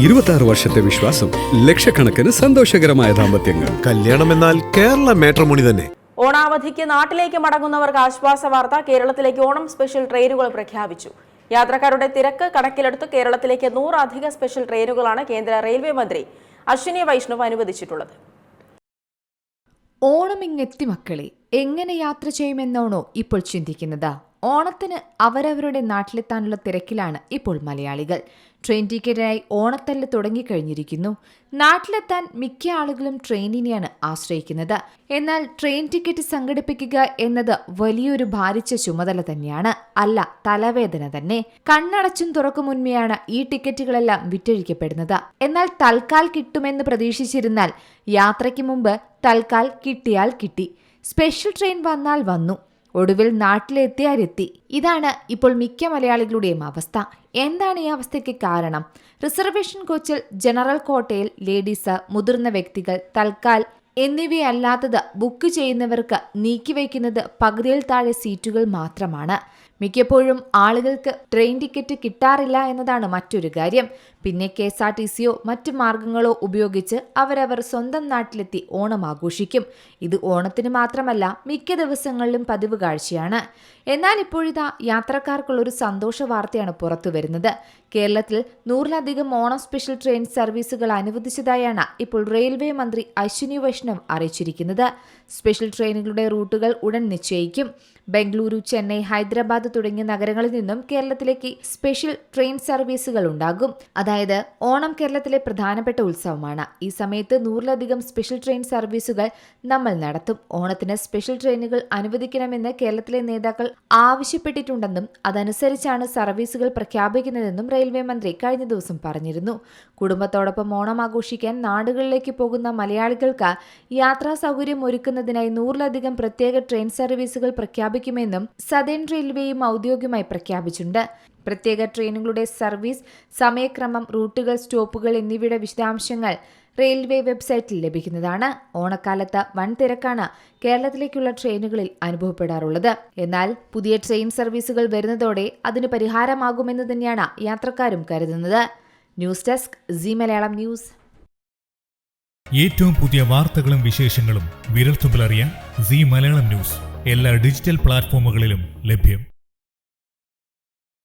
26 വർഷത്തെ വിശ്വാസം, ലക്ഷക്കണക്കിന് സന്തോഷകരമായ ദാമ്പത്യങ്ങൾ. കല്യാണം എന്നാൽ കേരള മാട്രിമോണി തന്നെ. ഓണാവധിക്ക് നാട്ടിലേക്ക് മടങ്ങുന്നവർക്ക് ആശ്വാസ വാർത്ത. കേരളത്തിലേക്ക് ഓണം സ്പെഷ്യൽ ട്രെയിനുകൾ പ്രഖ്യാപിച്ചു. യാത്രക്കാരുടെ തിരക്ക് കണക്കിലെടുത്ത് കേരളത്തിലേക്ക് 100 അധിക സ്പെഷ്യൽ ട്രെയിനുകളാണ് കേന്ദ്ര റെയിൽവേ മന്ത്രി അശ്വിനി വൈഷ്ണവ് അനുവദിച്ചിട്ടുള്ളത്. ഓണം ഇങ്ങെത്തി മക്കളെ, എങ്ങനെ യാത്ര ചെയ്യുമെന്നാണോ ഇപ്പോൾ ചിന്തിക്കുന്നത്? ഓണത്തിന് അവരവരുടെ നാട്ടിലെത്താനുള്ള തിരക്കിലാണ് ഇപ്പോൾ മലയാളികൾ. ട്രെയിൻ ടിക്കറ്റിനായി ഓണത്തല്ല് തുടങ്ങിക്കഴിഞ്ഞിരിക്കുന്നു. നാട്ടിലെത്താൻ മിക്ക ആളുകളും ട്രെയിനിനെയാണ് ആശ്രയിക്കുന്നത്. എന്നാൽ ട്രെയിൻ ടിക്കറ്റ് സംഘടിപ്പിക്കുക എന്നത് വലിയൊരു ഭാരിച്ച ചുമതല തന്നെയാണ്. അല്ല, തലവേദന തന്നെ. കണ്ണടച്ചും തുറക്കും മുൻപെയാണ് ഈ ടിക്കറ്റുകളെല്ലാം വിറ്റഴിക്കപ്പെടുന്നത്. എന്നാൽ തൽക്കാൽ കിട്ടുമെന്ന് പ്രതീക്ഷിച്ചിരുന്നാൽ യാത്രയ്ക്ക് മുമ്പ് തൽക്കാൽ കിട്ടിയാൽ കിട്ടി, സ്പെഷ്യൽ ട്രെയിൻ വന്നാൽ വന്നു, ഒടുവിൽ നാട്ടിലെത്തിയാൽ എത്തി. ഇതാണ് ഇപ്പോൾ മിക്ക മലയാളികളുടെയും അവസ്ഥ. എന്താണ് ഈ അവസ്ഥയ്ക്ക് കാരണം? റിസർവേഷൻ കോച്ചിൽ ജനറൽ കോട്ടയിൽ ലേഡീസ്, മുതിർന്ന വ്യക്തികൾ, തൽക്കാൽ എന്നിവയല്ലാത്തത് ബുക്ക് ചെയ്യുന്നവർക്ക് നീക്കിവയ്ക്കുന്നത് പകുതിയിൽ താഴെ സീറ്റുകൾ മാത്രമാണ്. മിക്കപ്പോഴും ആളുകൾക്ക് ട്രെയിൻ ടിക്കറ്റ് കിട്ടാറില്ല എന്നതാണ് മറ്റൊരു കാര്യം. പിന്നെ KSRTCയോ മറ്റു മാർഗങ്ങളോ ഉപയോഗിച്ച് അവരവർ സ്വന്തം നാട്ടിലെത്തി ഓണം ആഘോഷിക്കും. ഇത് ഓണത്തിന് മാത്രമല്ല, മിക്ക ദിവസങ്ങളിലും പതിവ് കാഴ്ചയാണ്. എന്നാൽ ഇപ്പോഴിതാ യാത്രക്കാർക്കുള്ളൊരു സന്തോഷ വാർത്തയാണ് പുറത്തു വരുന്നത്. കേരളത്തിൽ 100-ലധികം ഓണം സ്പെഷ്യൽ ട്രെയിൻ സർവീസുകൾ അനുവദിച്ചതായാണ് ഇപ്പോൾ റെയിൽവേ മന്ത്രി അശ്വിനി വൈഷ്ണവ് അറിയിച്ചിരിക്കുന്നത്. സ്പെഷ്യൽ ട്രെയിനുകളുടെ റൂട്ടുകൾ ഉടൻ നിശ്ചയിക്കും. ബംഗളൂരു, ചെന്നൈ, ഹൈദരാബാദ് തുടങ്ങിയ നഗരങ്ങളിൽ നിന്നും കേരളത്തിലേക്ക് സ്പെഷ്യൽ ട്രെയിൻ സർവീസുകൾ ഉണ്ടാകും. അതായത് ഓണം കേരളത്തിലെ പ്രധാനപ്പെട്ട ഉത്സവമാണ്. ഈ സമയത്ത് 100-ലധികം സ്പെഷ്യൽ ട്രെയിൻ സർവീസുകൾ നമ്മൾ നടത്തും. ഓണത്തിന് സ്പെഷ്യൽ ട്രെയിനുകൾ അനുവദിക്കണമെന്ന് കേരളത്തിലെ നേതാക്കൾ ആവശ്യപ്പെട്ടിട്ടുണ്ടെന്നും അതനുസരിച്ചാണ് സർവീസുകൾ പ്രഖ്യാപിക്കുന്നതെന്നും റെയിൽവേ മന്ത്രി കഴിഞ്ഞ ദിവസം പറഞ്ഞിരുന്നു. കുടുംബത്തോടൊപ്പം ഓണം ആഘോഷിക്കാൻ നാടുകളിലേക്ക് പോകുന്ന മലയാളികൾക്ക് യാത്രാ സൗകര്യം ഒരുക്കുന്നതിനായി 100-ലധികം പ്രത്യേക ട്രെയിൻ സർവീസുകൾ പ്രഖ്യാപിക്കുമെന്നും സദേൺ റെയിൽവേയും ഔദ്യോഗികമായി പ്രഖ്യാപിച്ചിട്ടുണ്ട്. പ്രത്യേക ട്രെയിനുകളുടെ സർവീസ് സമയക്രമം, റൂട്ടുകൾ, സ്റ്റോപ്പുകൾ എന്നിവയുടെ വിശദാംശങ്ങൾ റെയിൽവേ വെബ്സൈറ്റിൽ ലഭിക്കുന്നതാണ്. ഓണക്കാലത്ത് വൻ തിരക്കാണ് കേരളത്തിലേക്കുള്ള ട്രെയിനുകളിൽ അനുഭവപ്പെടാറുള്ളത്. എന്നാൽ പുതിയ ട്രെയിൻ സർവീസുകൾ വരുന്നതോടെ അതിന് പരിഹാരമാകുമെന്ന് തന്നെയാണ് യാത്രക്കാരും കരുതുന്നത്. News desk C Malayalam news. ഏറ്റവും പുതിയ വാർത്തകളും വിശേഷങ്ങളും വിരൽത്തുമ്പിലറിയാൻ സി മലയാളം ന്യൂസ് എല്ലാ ഡിജിറ്റൽ പ്ലാറ്റ്ഫോമുകളിലും ലഭ്യം.